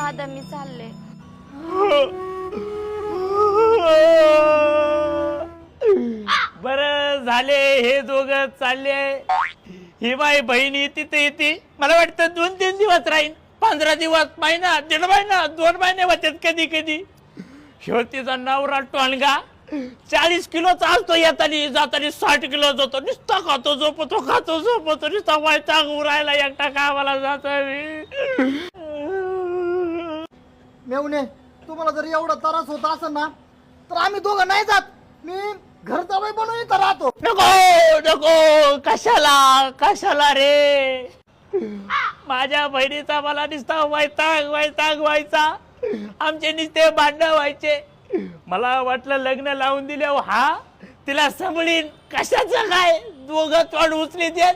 दादा मी चालले. बर झाले हे दोघं चालले. ही बाई बहिणी तिथे येते. मला वाटतं 2-3 दिवस राहीन. 15 दिवस, महिना, 1.5 महिना, 2 महिने होतात कधी कधी. शेवटीचा नवरा टोणगा 40 किलोचा असतो. येतानी जातानी 60 किलोचा होतो. नुसता खातो झोपतो, खातो झोपतो. नुसता वैताग उरायला एकटा कामाला जातो. मेवणे तुम्हाला जर एवढा त्रास होत असेल ना तर आम्ही दोघं नाही जात. मी घर जावई बनून इथं राहतो. नको नको, कशाला कशाला रे. माझ्या बहिणीचा मला नुसता वैताग वैताग व्हायचा. आमचे नुसते भांडण व्हायचे. मला वाटलं लग्न लावून दिले हा तिला सांभाळीन. कशाचं काय, दोघं तोंड उचली देत.